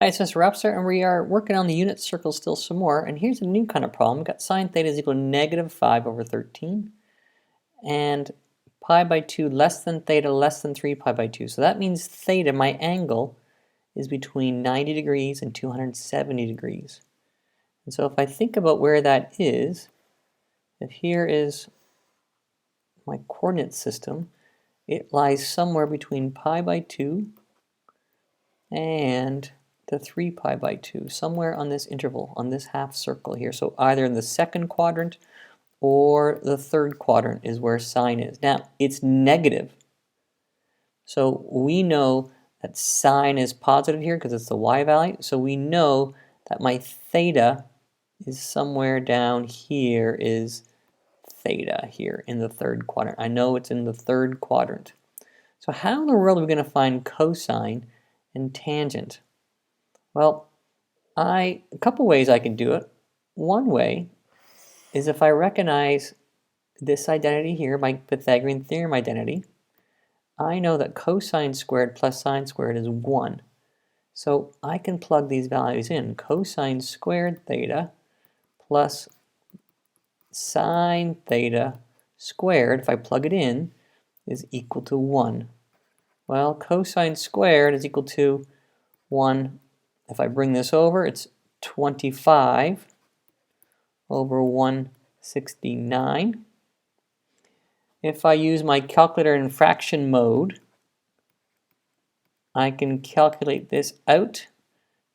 Hi, it's Mr. Rapser, and we are working on the unit circle still some more. And here's a new kind of problem. We've got sine theta is equal to negative 5 over 13, and pi by 2 less than theta less than 3 pi by 2. So that means theta, my angle, is between 90 degrees and 270 degrees. And so if I think about where that is, if here is my coordinate system, it lies somewhere between pi by 2 and the 3 pi by 2, somewhere on this interval, on this half circle here. So either in the second quadrant or the third quadrant is where sine is. Now, it's negative. So we know that sine is positive here because it's the y value. So we know that my theta is somewhere down here, is theta here in the third quadrant. I know it's in the third quadrant. So how in the world are we going to find cosine and tangent? Well, a couple ways I can do it. One way is if I recognize this identity here, my Pythagorean theorem identity, I know that cosine squared plus sine squared is 1. So I can plug these values in. Cosine squared theta plus sine theta squared, if I plug it in, is equal to 1. Well, cosine squared is equal to 1. If I bring this over, it's 25 over 169. If I use my calculator in fraction mode, I can calculate this out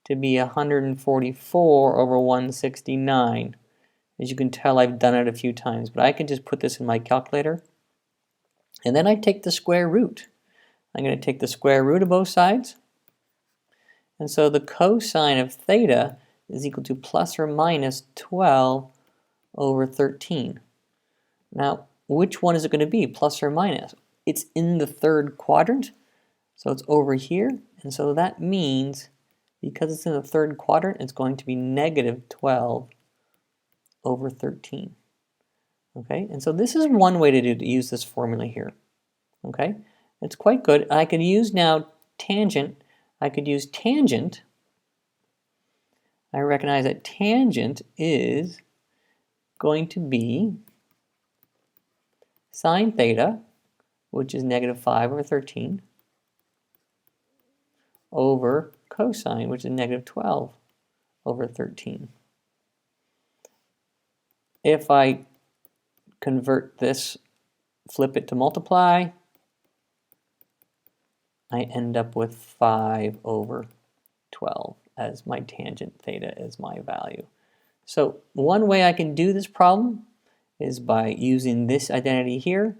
to be 144 over 169. As you can tell, I've done it a few times, but I can just put this in my calculator. And then I take the square root. I'm going to take the square root of both sides. And so the cosine of theta is equal to plus or minus 12 over 13. Now, which one is it going to be, plus or minus? It's in the third quadrant, so it's over here. And so that means, because it's in the third quadrant, it's going to be negative 12 over 13. Okay, and so this is one way to use this formula here. Okay, it's quite good. I could use now tangent. I could use tangent. I recognize that tangent is going to be sine theta, which is negative 5 over 13, over cosine, which is negative 12 over 13. If I convert this, flip it to multiply, I end up with 5 over 12 as my tangent theta as my value. So one way I can do this problem is by using this identity here,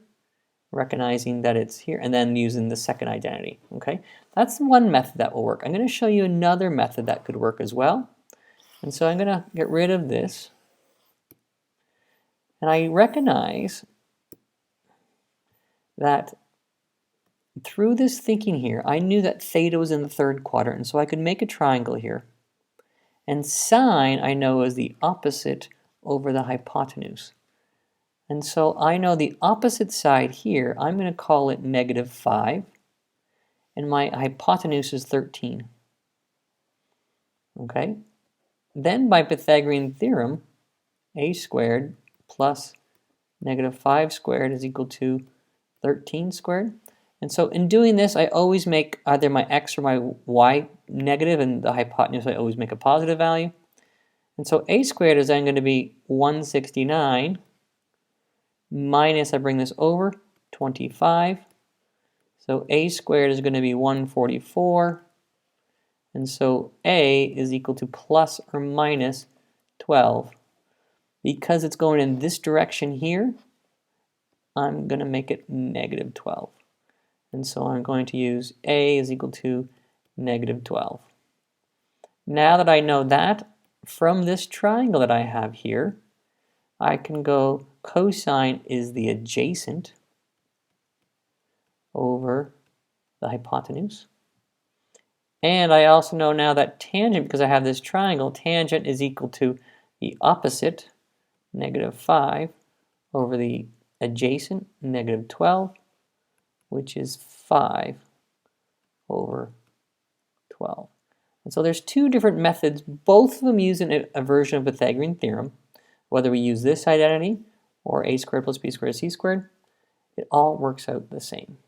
recognizing that it's here, and then using the second identity. Okay, that's one method that will work. I'm going to show you another method that could work as well. And so I'm going to get rid of this. And I recognize that through this thinking here, I knew that theta was in the third quadrant, and so I could make a triangle here. And sine, I know, is the opposite over the hypotenuse. And so I know the opposite side here, I'm going to call it negative 5, and my hypotenuse is 13. Okay? Then by Pythagorean theorem, a squared plus negative 5 squared is equal to 13 squared. And so in doing this, I always make either my x or my y negative, and the hypotenuse I always make a positive value. And so a squared is then going to be 169 minus, I bring this over, 25. So a squared is going to be 144. And so a is equal to plus or minus 12. Because it's going in this direction here, I'm going to make it negative 12. And so I'm going to use a is equal to negative 12. Now that I know that, from this triangle that I have here, I can go cosine is the adjacent over the hypotenuse. And I also know now that tangent, because I have this triangle, tangent is equal to the opposite, negative 5, over the adjacent, negative 12, which is 5 over 12. And so there's two different methods, both of them using a version of Pythagorean theorem. Whether we use this identity or a squared plus b squared is c squared, it all works out the same.